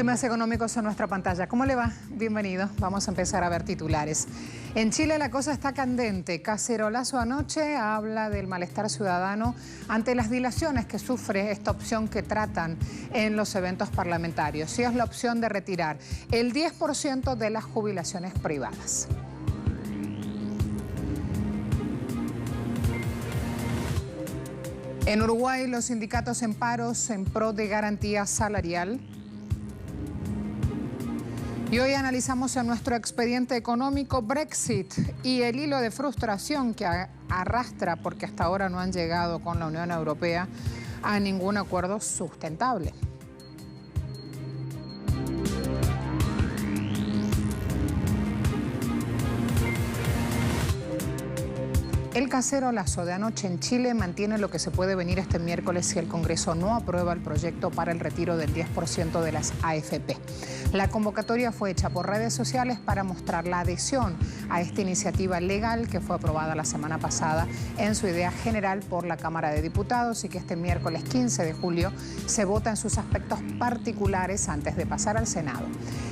Temas económicos en nuestra pantalla. ¿Cómo le va? Bienvenido. Vamos a empezar a ver titulares. En Chile la cosa está candente. Cacerolazo anoche habla del malestar ciudadano ante las dilaciones que sufre esta opción que tratan en los eventos parlamentarios. Y es la opción de retirar el 10% de las jubilaciones privadas. En Uruguay, los sindicatos en paros en pro de garantía salarial. Y hoy analizamos en nuestro expediente económico Brexit y el hilo de frustración que arrastra porque hasta ahora no han llegado con la Unión Europea a ningún acuerdo sustentable. El cacerolazo de anoche en Chile mantiene lo que se puede venir este miércoles si el Congreso no aprueba el proyecto para el retiro del 10% de las AFP. La convocatoria fue hecha por redes sociales para mostrar la adhesión a esta iniciativa legal que fue aprobada la semana pasada en su idea general por la Cámara de Diputados y que este miércoles 15 de julio se vota en sus aspectos particulares antes de pasar al Senado.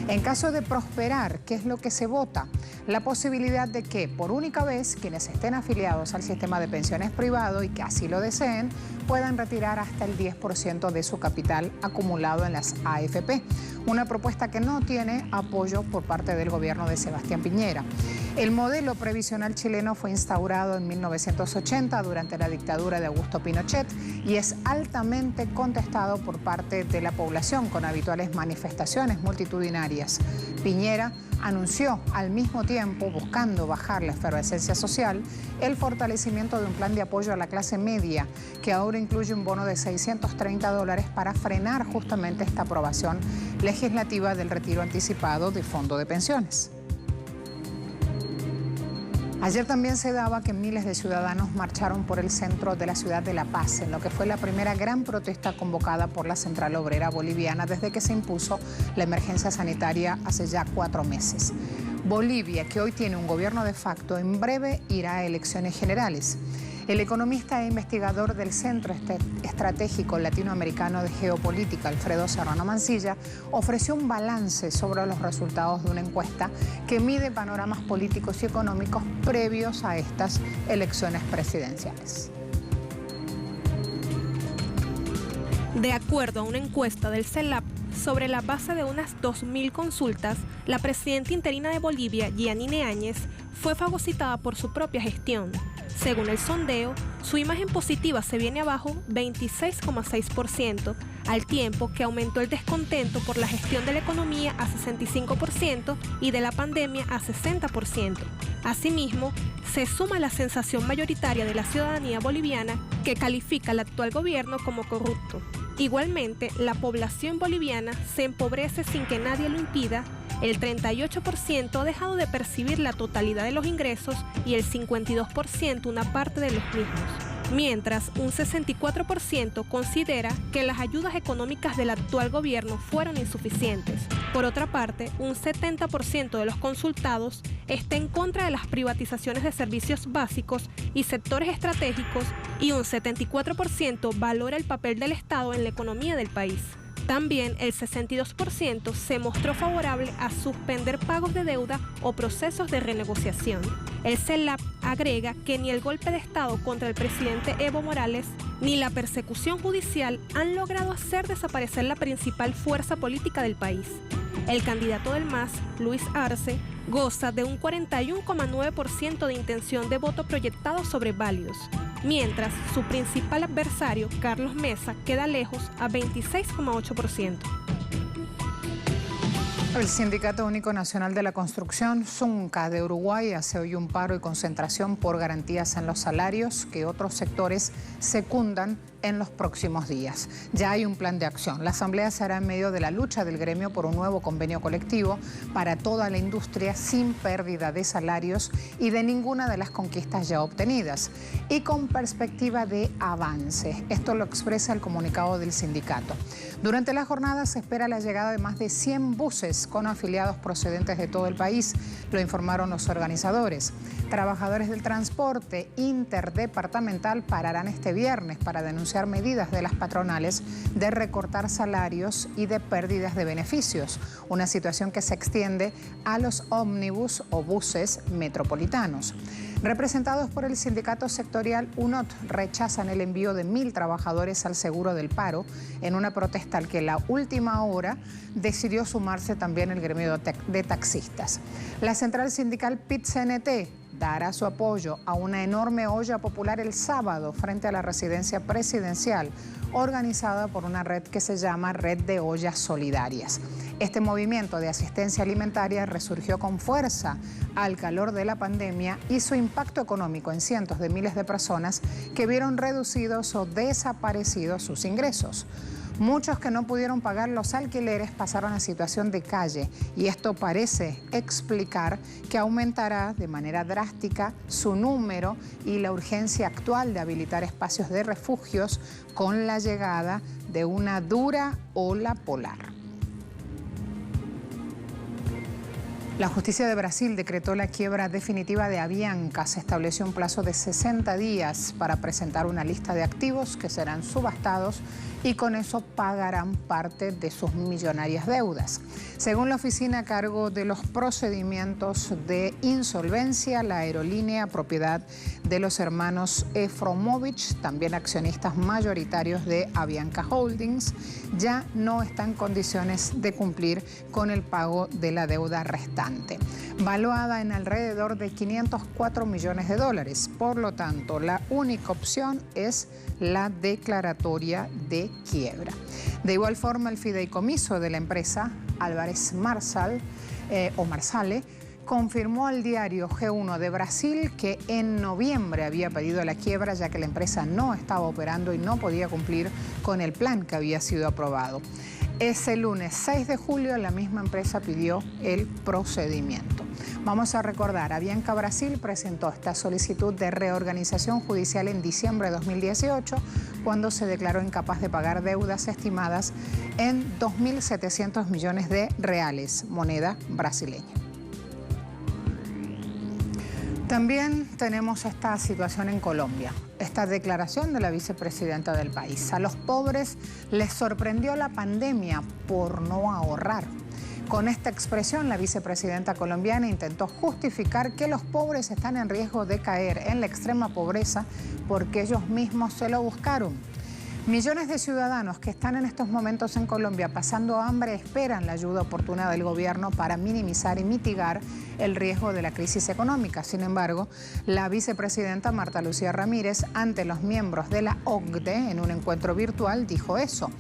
En caso de prosperar, ¿qué es lo que se vota? La posibilidad de que, por única vez, quienes estén afiliados al sistema de pensiones privado y que así lo deseen, puedan retirar hasta el 10% de su capital acumulado en las AFP. Una propuesta que no tiene apoyo por parte del gobierno de Sebastián Piñera. El modelo previsional chileno fue instaurado en 1980 durante la dictadura de Augusto Pinochet y es altamente contestado por parte de la población con habituales manifestaciones multitudinarias. Piñera anunció al mismo tiempo, buscando bajar la efervescencia social, el fortalecimiento de un plan de apoyo a la clase media, que ahora incluye un bono de $630 para frenar justamente esta aprobación legislativa del retiro anticipado de fondo de pensiones. Ayer también se daba que miles de ciudadanos marcharon por el centro de la ciudad de La Paz, en lo que fue la primera gran protesta convocada por la Central Obrera Boliviana desde que se impuso la emergencia sanitaria hace ya 4 meses. Bolivia, que hoy tiene un gobierno de facto, en breve irá a elecciones generales. El economista e investigador del Centro Estratégico Latinoamericano de Geopolítica, Alfredo Serrano Mancilla, ofreció un balance sobre los resultados de una encuesta que mide panoramas políticos y económicos previos a estas elecciones presidenciales. De acuerdo a una encuesta del CELAP, sobre la base de unas 2.000 consultas, la presidenta interina de Bolivia, Yanine Áñez, fue fagocitada por su propia gestión. Según el sondeo, su imagen positiva se viene abajo 26,6%, al tiempo que aumentó el descontento por la gestión de la economía a 65% y de la pandemia a 60%. Asimismo, se suma la sensación mayoritaria de la ciudadanía boliviana que califica al actual gobierno como corrupto. Igualmente, la población boliviana se empobrece sin que nadie lo impida. El 38% ha dejado de percibir la totalidad de los ingresos y el 52% una parte de los mismos, mientras un 64% considera que las ayudas económicas del actual gobierno fueron insuficientes. Por otra parte, un 70% de los consultados está en contra de las privatizaciones de servicios básicos y sectores estratégicos y un 74% valora el papel del Estado en la economía del país. También el 62% se mostró favorable a suspender pagos de deuda o procesos de renegociación. El CELAP agrega que ni el golpe de Estado contra el presidente Evo Morales ni la persecución judicial han logrado hacer desaparecer la principal fuerza política del país. El candidato del MAS, Luis Arce, goza de un 41,9% de intención de voto proyectado sobre válidos, mientras su principal adversario, Carlos Mesa, queda lejos a 26,8%. El Sindicato Único Nacional de la Construcción, SUNCA, de Uruguay, hace hoy un paro y concentración por garantías en los salarios que otros sectores secundan en los próximos días. Ya hay un plan de acción. La asamblea se hará en medio de la lucha del gremio por un nuevo convenio colectivo para toda la industria sin pérdida de salarios y de ninguna de las conquistas ya obtenidas y con perspectiva de avance. Esto lo expresa el comunicado del sindicato. Durante la jornada se espera la llegada de más de 100 buses centrales con afiliados procedentes de todo el país, lo informaron los organizadores. Trabajadores del transporte interdepartamental pararán este viernes para denunciar medidas de las patronales de recortar salarios y de pérdidas de beneficios, una situación que se extiende a los ómnibus o buses metropolitanos. Representados por el sindicato sectorial UNOT, rechazan el envío de 1.000 trabajadores al seguro del paro en una protesta al que la última hora decidió sumarse también el gremio de taxistas. La central sindical PIT-CNT dará su apoyo a una enorme olla popular el sábado frente a la residencia presidencial, organizada por una red que se llama Red de Ollas Solidarias. Este movimiento de asistencia alimentaria resurgió con fuerza al calor de la pandemia y su impacto económico en cientos de miles de personas que vieron reducidos o desaparecidos sus ingresos. Muchos que no pudieron pagar los alquileres pasaron a situación de calle y esto parece explicar que aumentará de manera drástica su número y la urgencia actual de habilitar espacios de refugios con la llegada de una dura ola polar. La justicia de Brasil decretó la quiebra definitiva de Avianca. Se estableció un plazo de 60 días para presentar una lista de activos que serán subastados y con eso pagarán parte de sus millonarias deudas. Según la oficina a cargo de los procedimientos de insolvencia, la aerolínea, propiedad de los hermanos Efromovich, también accionistas mayoritarios de Avianca Holdings, ya no está en condiciones de cumplir con el pago de la deuda restante, valuada en alrededor de 504 millones de dólares. Por lo tanto, la única opción es la declaratoria de quiebra. De igual forma, el fideicomiso de la empresa Álvarez Marsal Marsale confirmó al diario G1 de Brasil que en noviembre había pedido la quiebra ya que la empresa no estaba operando y no podía cumplir con el plan que había sido aprobado. Ese lunes 6 de julio la misma empresa pidió el procedimiento. Vamos a recordar, Avianca Brasil presentó esta solicitud de reorganización judicial en diciembre de 2018, cuando se declaró incapaz de pagar deudas estimadas en 2.700 millones de reales, moneda brasileña. También tenemos esta situación en Colombia, esta declaración de la vicepresidenta del país. A los pobres les sorprendió la pandemia por no ahorrar. Con esta expresión, la vicepresidenta colombiana intentó justificar que los pobres están en riesgo de caer en la extrema pobreza porque ellos mismos se lo buscaron. Millones de ciudadanos que están en estos momentos en Colombia pasando hambre esperan la ayuda oportuna del gobierno para minimizar y mitigar el riesgo de la crisis económica. Sin embargo, la vicepresidenta Marta Lucía Ramírez, ante los miembros de la OCDE en un encuentro virtual, dijo eso.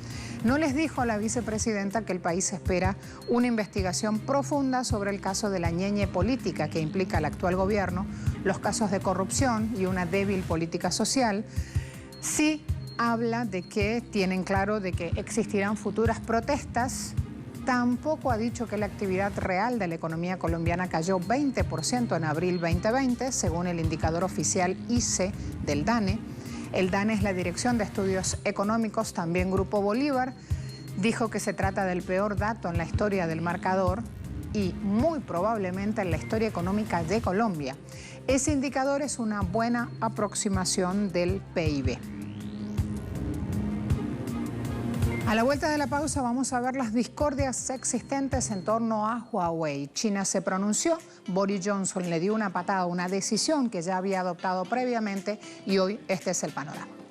No les dijo a la vicepresidenta que el país espera una investigación profunda sobre el caso de la ñeñe política que implica al actual gobierno, los casos de corrupción y una débil política social. Sí, habla de que tienen claro de que existirán futuras protestas. Tampoco ha dicho que la actividad real de la economía colombiana cayó 20% en abril 2020, según el indicador oficial ICE del DANE. El DANE es la Dirección de Estudios Económicos, también Grupo Bolívar. Dijo que se trata del peor dato en la historia del marcador y muy probablemente en la historia económica de Colombia. Ese indicador es una buena aproximación del PIB. A la vuelta de la pausa vamos a ver las discordias existentes en torno a Huawei. China se pronunció, Boris Johnson le dio una patada, una decisión que ya había adoptado previamente y hoy este es el panorama.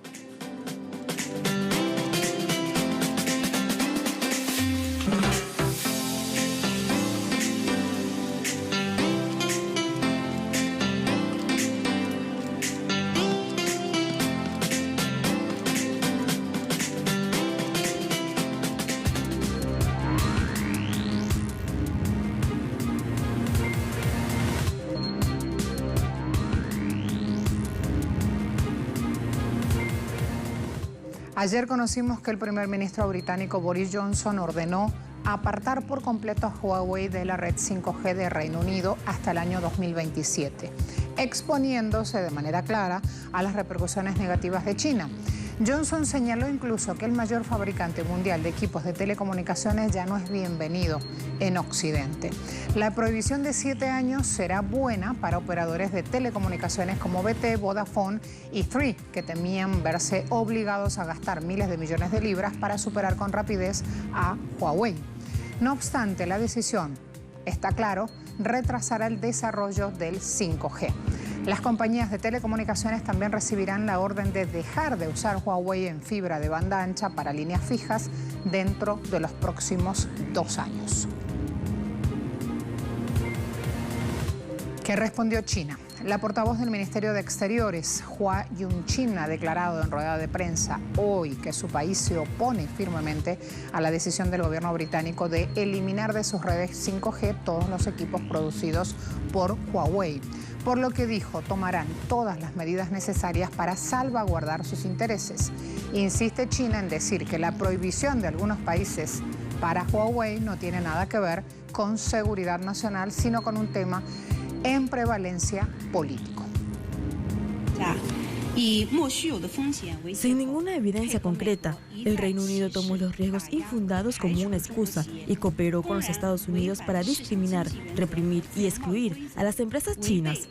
Ayer conocimos que el primer ministro británico Boris Johnson ordenó apartar por completo a Huawei de la red 5G de Reino Unido hasta el año 2027, exponiéndose de manera clara a las repercusiones negativas de China. Johnson señaló incluso que el mayor fabricante mundial de equipos de telecomunicaciones ya no es bienvenido en Occidente. La prohibición de 7 años será buena para operadores de telecomunicaciones como BT, Vodafone y Three, que temían verse obligados a gastar miles de millones de libras para superar con rapidez a Huawei. No obstante, la decisión, está claro, retrasará el desarrollo del 5G. Las compañías de telecomunicaciones también recibirán la orden de dejar de usar Huawei en fibra de banda ancha para líneas fijas dentro de los próximos 2 años. ¿Qué respondió China? La portavoz del Ministerio de Exteriores, Hua Yunchin, ha declarado en rueda de prensa hoy que su país se opone firmemente a la decisión del gobierno británico de eliminar de sus redes 5G todos los equipos producidos por Huawei. Por lo que dijo, tomarán todas las medidas necesarias para salvaguardar sus intereses. Insiste China en decir que la prohibición de algunos países para Huawei no tiene nada que ver con seguridad nacional, sino con un tema en prevalencia político. Sin ninguna evidencia concreta, el Reino Unido tomó los riesgos infundados como una excusa y cooperó con los Estados Unidos para discriminar, reprimir y excluir a las empresas chinas.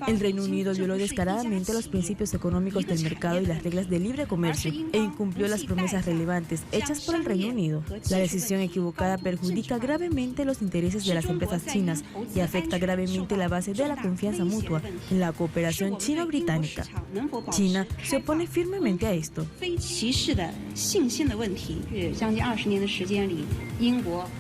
El Reino Unido violó descaradamente los principios económicos del mercado y las reglas de libre comercio e incumplió las promesas relevantes hechas por el Reino Unido. La decisión equivocada perjudica gravemente los intereses de las empresas chinas y afecta gravemente la base de la confianza mutua en la cooperación chino-británica. China se opone firmemente a esto.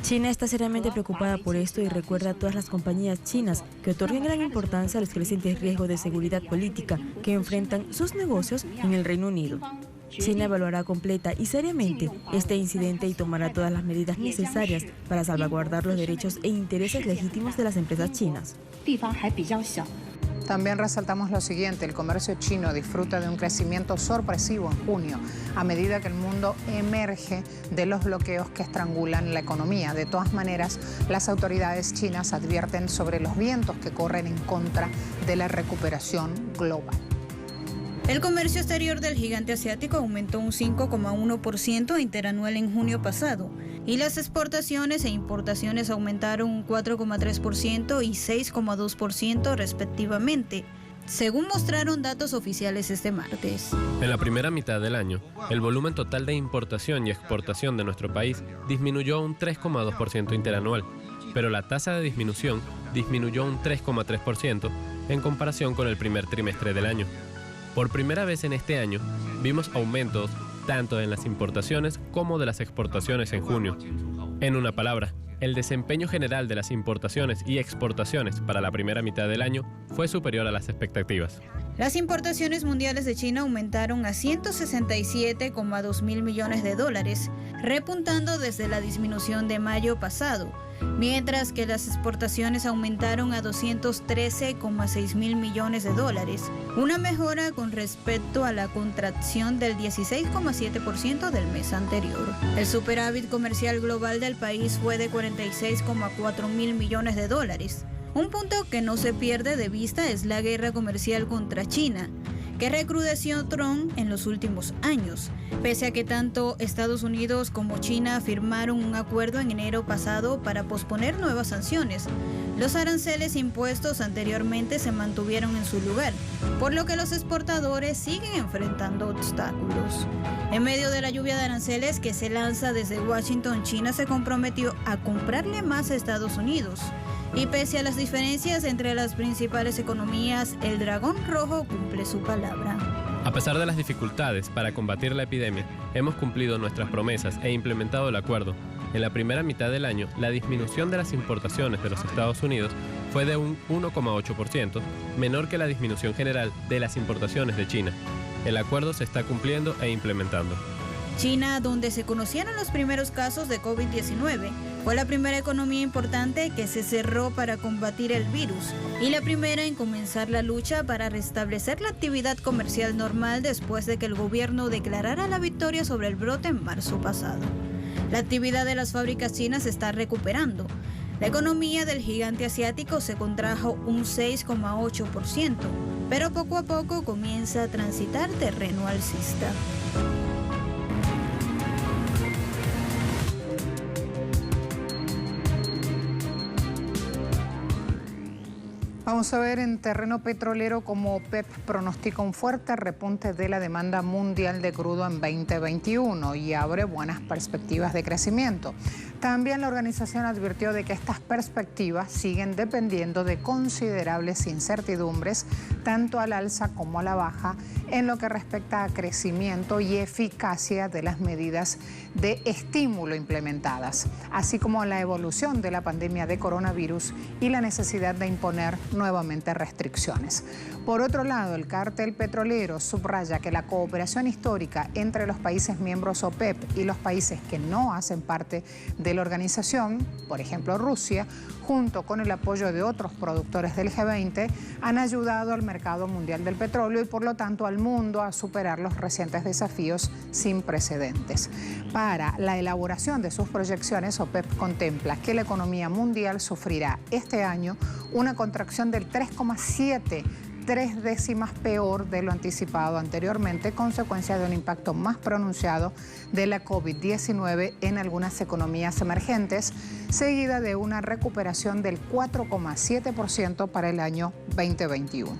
China está seriamente preocupada por esto y recuerda a todas las compañías chinas que otorgan gran importancia a los crecientes riesgos de seguridad política que enfrentan sus negocios en el Reino Unido. China evaluará completa y seriamente este incidente y tomará todas las medidas necesarias para salvaguardar los derechos e intereses legítimos de las empresas chinas. También resaltamos lo siguiente: el comercio chino disfruta de un crecimiento sorpresivo en junio, a medida que el mundo emerge de los bloqueos que estrangulan la economía. De todas maneras, las autoridades chinas advierten sobre los vientos que corren en contra de la recuperación global. El comercio exterior del gigante asiático aumentó un 5,1% interanual en junio pasado y las exportaciones e importaciones aumentaron un 4,3% y 6,2% respectivamente, según mostraron datos oficiales este martes. En la primera mitad del año, el volumen total de importación y exportación de nuestro país disminuyó un 3,2% interanual, pero la tasa de disminución disminuyó un 3,3% en comparación con el primer trimestre del año. Por primera vez en este año, vimos aumentos tanto en las importaciones como de las exportaciones en junio. En una palabra, el desempeño general de las importaciones y exportaciones para la primera mitad del año fue superior a las expectativas. Las importaciones mundiales de China aumentaron a 167,2 mil millones de dólares, repuntando desde la disminución de mayo pasado, mientras que las exportaciones aumentaron a 213,6 mil millones de dólares, una mejora con respecto a la contracción del 16,7% del mes anterior. El superávit comercial global del país fue de 46,4 mil millones de dólares. Un punto que no se pierde de vista es la guerra comercial contra China, que recrudeció Trump en los últimos años, pese a que tanto Estados Unidos como China firmaron un acuerdo en enero pasado para posponer nuevas sanciones. Los aranceles impuestos anteriormente se mantuvieron en su lugar, por lo que los exportadores siguen enfrentando obstáculos. En medio de la lluvia de aranceles que se lanza desde Washington, China se comprometió a comprarle más a Estados Unidos. Y pese a las diferencias entre las principales economías, el dragón rojo cumple su palabra. A pesar de las dificultades para combatir la epidemia, hemos cumplido nuestras promesas e implementado el acuerdo. En la primera mitad del año, la disminución de las importaciones de los Estados Unidos fue de un 1,8%, menor que la disminución general de las importaciones de China. El acuerdo se está cumpliendo e implementando. China, donde se conocieron los primeros casos de COVID-19, fue la primera economía importante que se cerró para combatir el virus y la primera en comenzar la lucha para restablecer la actividad comercial normal después de que el gobierno declarara la victoria sobre el brote en marzo pasado. La actividad de las fábricas chinas se está recuperando. La economía del gigante asiático se contrajo un 6,8%, pero poco a poco comienza a transitar terreno alcista. Vamos a ver en terreno petrolero cómo OPEP pronostica un fuerte repunte de la demanda mundial de crudo en 2021 y abre buenas perspectivas de crecimiento. También la organización advirtió de que estas perspectivas siguen dependiendo de considerables incertidumbres, tanto al alza como a la baja, en lo que respecta a crecimiento y eficacia de las medidas de estímulo implementadas, así como a la evolución de la pandemia de coronavirus y la necesidad de imponer nuevamente restricciones. Por otro lado, el cártel petrolero subraya que la cooperación histórica entre los países miembros OPEP y los países que no hacen parte de la organización, por ejemplo Rusia, junto con el apoyo de otros productores del G20, han ayudado al mercado mundial del petróleo y por lo tanto al mundo a superar los recientes desafíos sin precedentes. Para la elaboración de sus proyecciones, OPEP contempla que la economía mundial sufrirá este año una contracción del 3,7%, 3 décimas peor de lo anticipado anteriormente, consecuencia de un impacto más pronunciado de la COVID-19 en algunas economías emergentes, seguida de una recuperación del 4,7% para el año 2021.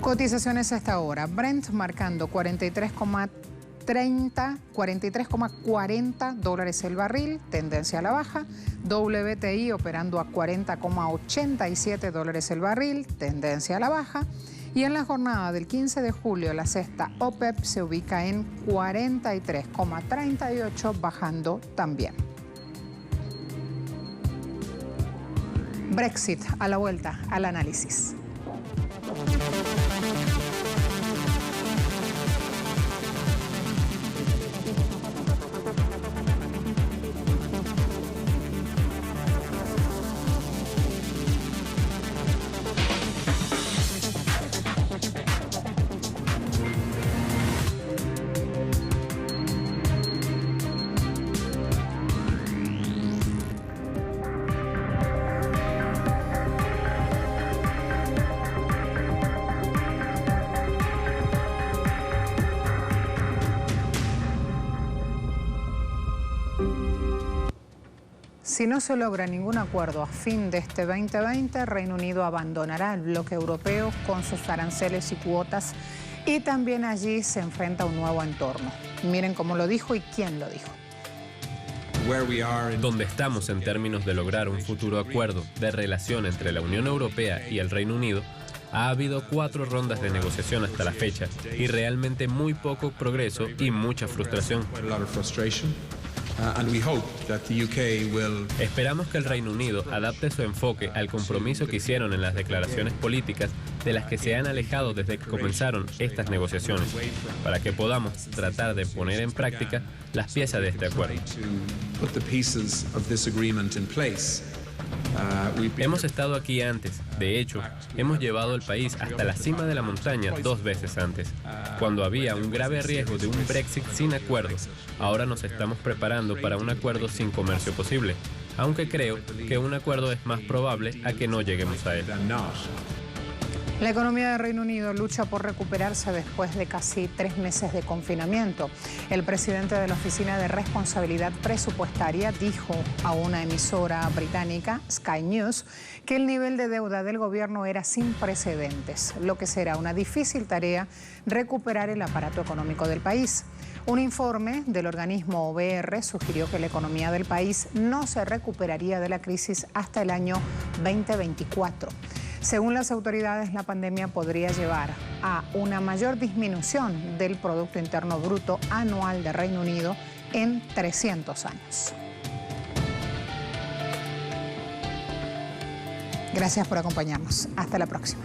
Cotizaciones hasta ahora. Brent marcando 43,40 dólares el barril, tendencia a la baja. WTI operando a 40,87 dólares el barril, tendencia a la baja. Y en la jornada del 15 de julio, la cesta OPEP se ubica en 43,38, bajando también. Brexit, a la vuelta al análisis. Si no se logra ningún acuerdo a fin de este 2020, Reino Unido abandonará el bloque europeo con sus aranceles y cuotas y también allí se enfrenta a un nuevo entorno. Miren cómo lo dijo y quién lo dijo. Donde estamos en términos de lograr un futuro acuerdo de relación entre la Unión Europea y el Reino Unido, ha habido 4 rondas de negociación hasta la fecha y realmente muy poco progreso y mucha frustración. Esperamos que el Reino Unido adapte su enfoque al compromiso que hicieron en las declaraciones políticas de las que se han alejado desde que comenzaron estas negociaciones, para que podamos tratar de poner en práctica las piezas de este acuerdo. Hemos estado aquí antes. De hecho, hemos llevado el país hasta la cima de la montaña 2 veces antes, cuando había un grave riesgo de un Brexit sin acuerdo. Ahora nos estamos preparando para un acuerdo sin comercio posible, aunque creo que un acuerdo es más probable a que no lleguemos a él. La economía del Reino Unido lucha por recuperarse después de casi 3 meses de confinamiento. El presidente de la Oficina de Responsabilidad Presupuestaria dijo a una emisora británica, Sky News, que el nivel de deuda del gobierno era sin precedentes, lo que será una difícil tarea recuperar el aparato económico del país. Un informe del organismo OBR sugirió que la economía del país no se recuperaría de la crisis hasta el año 2024. Según las autoridades, la pandemia podría llevar a una mayor disminución del Producto Interno Bruto anual de Reino Unido en 300 años. Gracias por acompañarnos. Hasta la próxima.